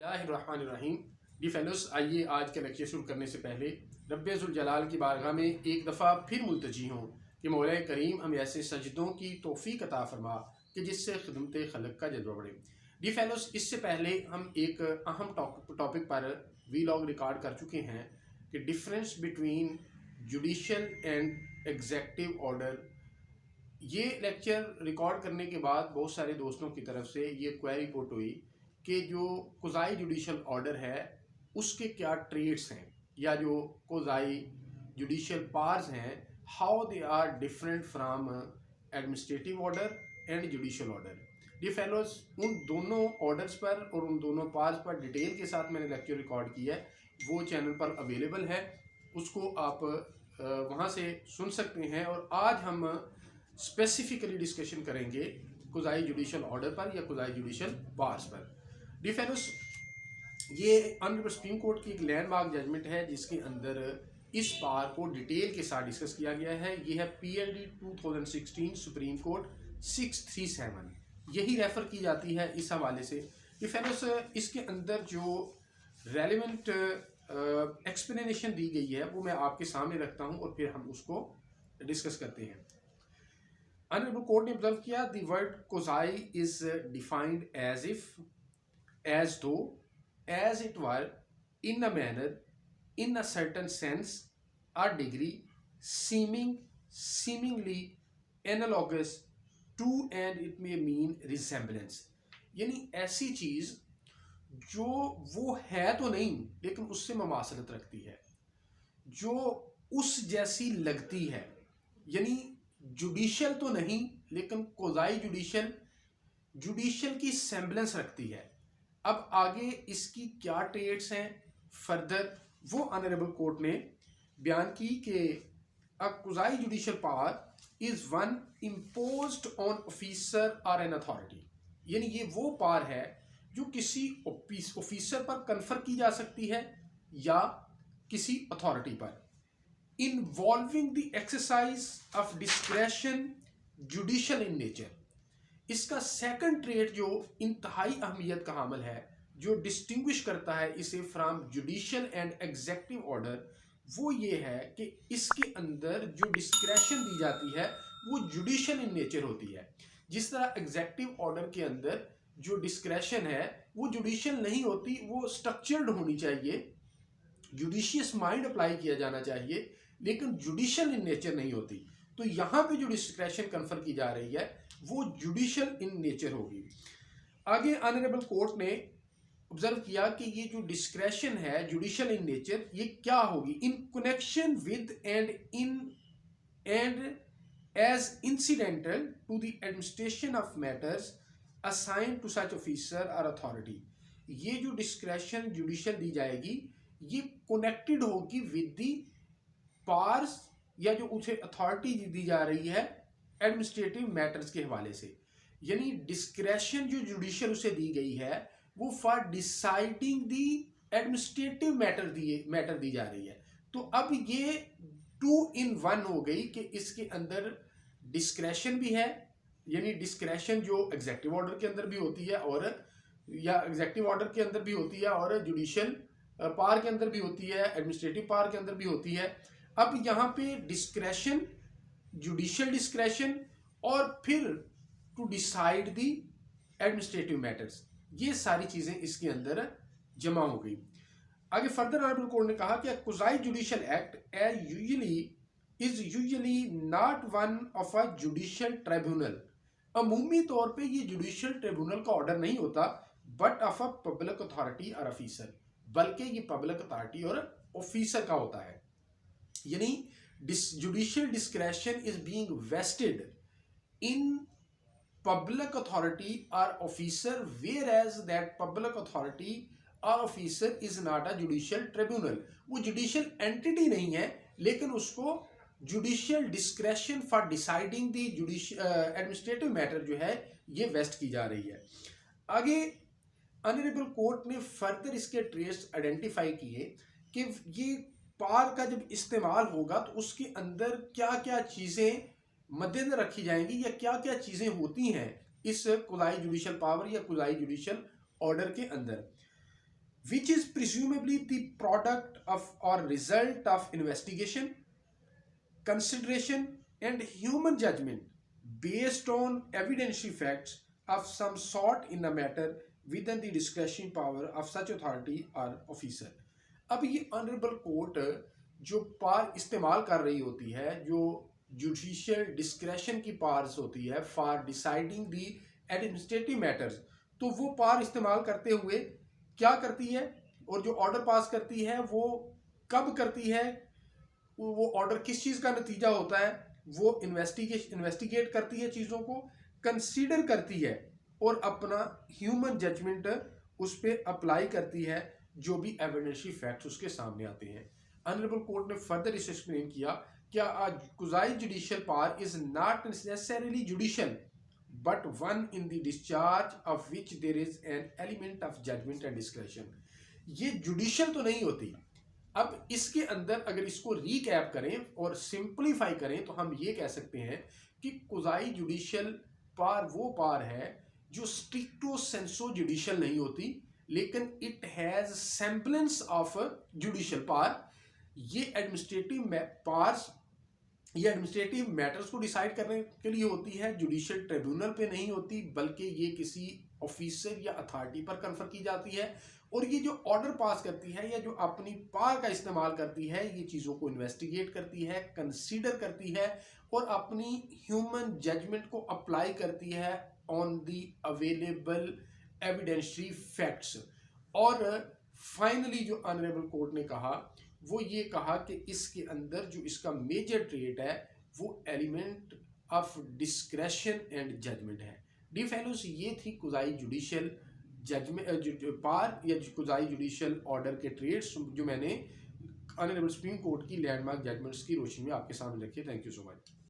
बिस्मिल्लाहिर्रहमानिर्रहीम। D fellows, आइए आज का लेक्चर शुरू करने से पहले रब्बे ज़ुल जलाल की बारगाह में एक दफ़ा फिर मुल्तजी हूँ कि मौला करीम हमें ऐसे सजदों की तौफ़ीक अता फरमा कि जिससे खिदमत खलक का जज्बा बढ़े। डी फेलोस, इससे पहले हम एक अहम टॉपिक पर वीलॉग रिकॉर्ड कर चुके हैं कि difference between judicial and executive order. ये लेक्चर रिकॉर्ड करने के बाद बहुत सारे दोस्तों की तरफ से ये क्वेरी पुट हुई कि जो कोज़ाई जुडिशल ऑर्डर है उसके क्या ट्रेड्स हैं, या जो कोज़ाई जुडिशल पार्स हैं, how they are different from administrative order and judicial order. The fellows, उन दोनों ऑर्डर्स पर और उन दोनों पार्स पर डिटेल के साथ मैंने लेक्चर रिकॉर्ड किया है, वो चैनल पर अवेलेबल है, उसको आप वहाँ से सुन सकते हैं। और आज हम स्पेसिफिकली डिस्कशन करेंगे कोज़ाई जुडिशल ऑर्डर पर या कोज़ाई जुडिशल पार्स पर। डी फेलोस, ये ऑनरेबल सुप्रीम कोर्ट की एक लैंडमार्क जजमेंट है जिसके अंदर इस पार को डिटेल के साथ डिस्कस किया गया है। ये है PLD 2016 सुप्रीम कोर्ट 637, यही रेफर की जाती है इस हवाले से। डी फेलोस, इसके अंदर जो रेलिवेंट एक्सप्लेनेशन दी गई है वो मैं आपके सामने रखता हूँ और फिर हम उसको डिस्कस करते हैं। ऑनरेबल कोर्ट ने ऑब्जर्व किया, the word quasi is defined as if, as though, as it were, in a manner, in a certain sense, a degree, seemingly analogous to, and it may mean resemblance। यानी ऐसी चीज जो वो है तो नहीं लेकिन उससे ममासलत रखती है, जो उस जैसी लगती है। यानी जुडिशल तो नहीं लेकिन कोज़ाई जुडिशल की सेम्बलेंस रखती है। अब आगे इसकी क्या ट्रेड्स हैं फर्दर, वो ऑनरेबल कोर्ट ने बयान की कि a quasi judicial power is one imposed on officer or an authority. यानी ये वो पावर है जो किसी ऑफिसर पर कन्फर की जा सकती है या किसी अथॉरिटी पर, involving the exercise of discretion judicial in nature. इसका सेकंड ट्रेड जो इंतहाई अहमियत का हामिल है, जो डिस्टिंग्विश करता है इसे from judicial and executive order, वो ये है कि इसके अंदर जो डिस्क्रेशन दी जाती है वो जुडिशल इन नेचर होती है। जिस तरह एग्जेक्टिव ऑर्डर के अंदर जो डिस्क्रेशन है वो जुडिशल नहीं होती, वो स्ट्रक्चर्ड होनी चाहिए, जुडिशियस माइंड अप्लाई किया जाना चाहिए, लेकिन जुडिशल इन नेचर नहीं होती। तो यहाँ पे जो डिस्क्रेशन कन्फर की जा रही है वो जुडिशल इन नेचर होगी। आगे ऑनरेबल कोर्ट ने ऑब्जर्व किया कि ये जो डिस्क्रेशन है जुडिशल इन नेचर, ये क्या होगी, in connection with and as incidental to the administration of matters assigned to such officer और अथॉरिटी। ये जो डिस्क्रेशन जुडिशल दी जाएगी ये कनेक्टेड होगी विद द पावर्स या जो उसे अथॉरिटी दी जा रही है एडमिनिस्ट्रेटिव मैटर्स के हवाले से। यानी डिस्क्रेशन जो जुडिशियल उसे दी गई है वो for deciding the administrative matter दी जा रही है। तो अब ये 2 in 1 हो गई कि इसके अंदर डिस्क्रेशन भी है, यानी डिस्क्रेशन जो एग्जेक्टिव ऑर्डर के अंदर भी होती है और या एग्जेक्टिव ऑर्डर के अंदर भी होती है और जुडिशियल पावर के अंदर भी होती है, एडमिनिस्ट्रेटिव पावर के अंदर भी होती है। अब यहाँ पे डिस्क्रेशन, जुडिशियल डिस्क्रेशन और फिर to decide the administrative matters, ये सारी चीजें इसके अंदर जमा हो गई। आगे फर्दर ऑनरेबल कोर्ट ने कहा कि quasi judicial act is usually not one of a judicial tribunal. अमूमी तौर पे ये जुडिशियल ट्रिब्यूनल का ऑर्डर नहीं होता, but of a public authority or officer, बल्कि ये पब्लिक अथॉरिटी और ऑफिसर का होता है। यानी judicial discretion is being vested in public authority or officer, whereas that public authority or officer is not a judicial tribunal। वो judicial entity नहीं है लेकिन उसको judicial discretion for deciding the administrative matter जो है ये वेस्ट की जा रही है। आगे ऑनरेबल कोर्ट ने फर्दर इसके ट्रेस आइडेंटिफाई किए कि ये पार का जब इस्तेमाल होगा तो उसके अंदर क्या क्या चीज़ें मद्देनजर रखी जाएंगी या क्या क्या चीज़ें होती हैं इस कोज़ाई जुडिशल पावर या कोज़ाई जुडिशल ऑर्डर के अंदर। which is presumably the product of or result of investigation, consideration, and human judgment based on evidentiary facts of some sort in a matter within the discretionary power of such authority or officer. अब ये honourable court जो पार इस्तेमाल कर रही होती है, जो judicial discretion की पार्स होती है for deciding the administrative matters, तो वो पार इस्तेमाल करते हुए क्या करती है और जो ऑर्डर पास करती है वो कब करती है, वो ऑर्डर किस चीज़ का नतीजा होता है, वो इन्वेस्टिगेट करती है, चीज़ों को कंसीडर करती है और अपना ह्यूमन जजमेंट उस पर अप्लाई करती है जो भी एविडेंशियल फैक्ट्स उसके सामने आते हैं। ऑनरेबल कोर्ट ने फर्दर इसे एक्सप्लेन किया क्या quasi judicial power is not necessarily judicial but one in the discharge of which there is an element of judgement and discretion. ये जुडिशियल तो नहीं होती। अब इसके अंदर अगर इसको रीकैप करें और सिंपलीफाई करें तो हम ये कह सकते हैं कि कुजाई जुडिशियल पावर वो पावर है जो स्ट्रिक्टो सेंसो जुडिशियल नहीं होती, लेकिन it has semblance of judicial power. ये एडमिनिस्ट्रेटिव पावर्स, ये एडमिनिस्ट्रेटिव मैटर्स को डिसाइड करने के लिए होती है, जुडिशियल ट्रिब्यूनल पे नहीं होती, बल्कि ये किसी ऑफिसर या अथॉरिटी पर कन्फर की जाती है। और ये जो ऑर्डर पास करती है या जो अपनी पावर का इस्तेमाल करती है, ये चीज़ों को इन्वेस्टिगेट करती है, कंसीडर करती है और अपनी ह्यूमन जजमेंट को अप्लाई करती है on the available evidentiary facts. और फाइनली जो ऑनरेबल कोर्ट ने कहा वो ये कहा कि इसके अंदर जो इसका मेजर ट्रेट है वो element of discretion and judgment है। डी फेलोस, ये थी कुजाई जुडिशियल जजमेंट पार या कुजाई जुडिशियल ऑर्डर के ट्रेड्स जो मैंने ऑनरेबल सुप्रीम कोर्ट की लैंडमार्क जजमेंट्स की रोशनी में आपके सामने रखे। Thank you so much.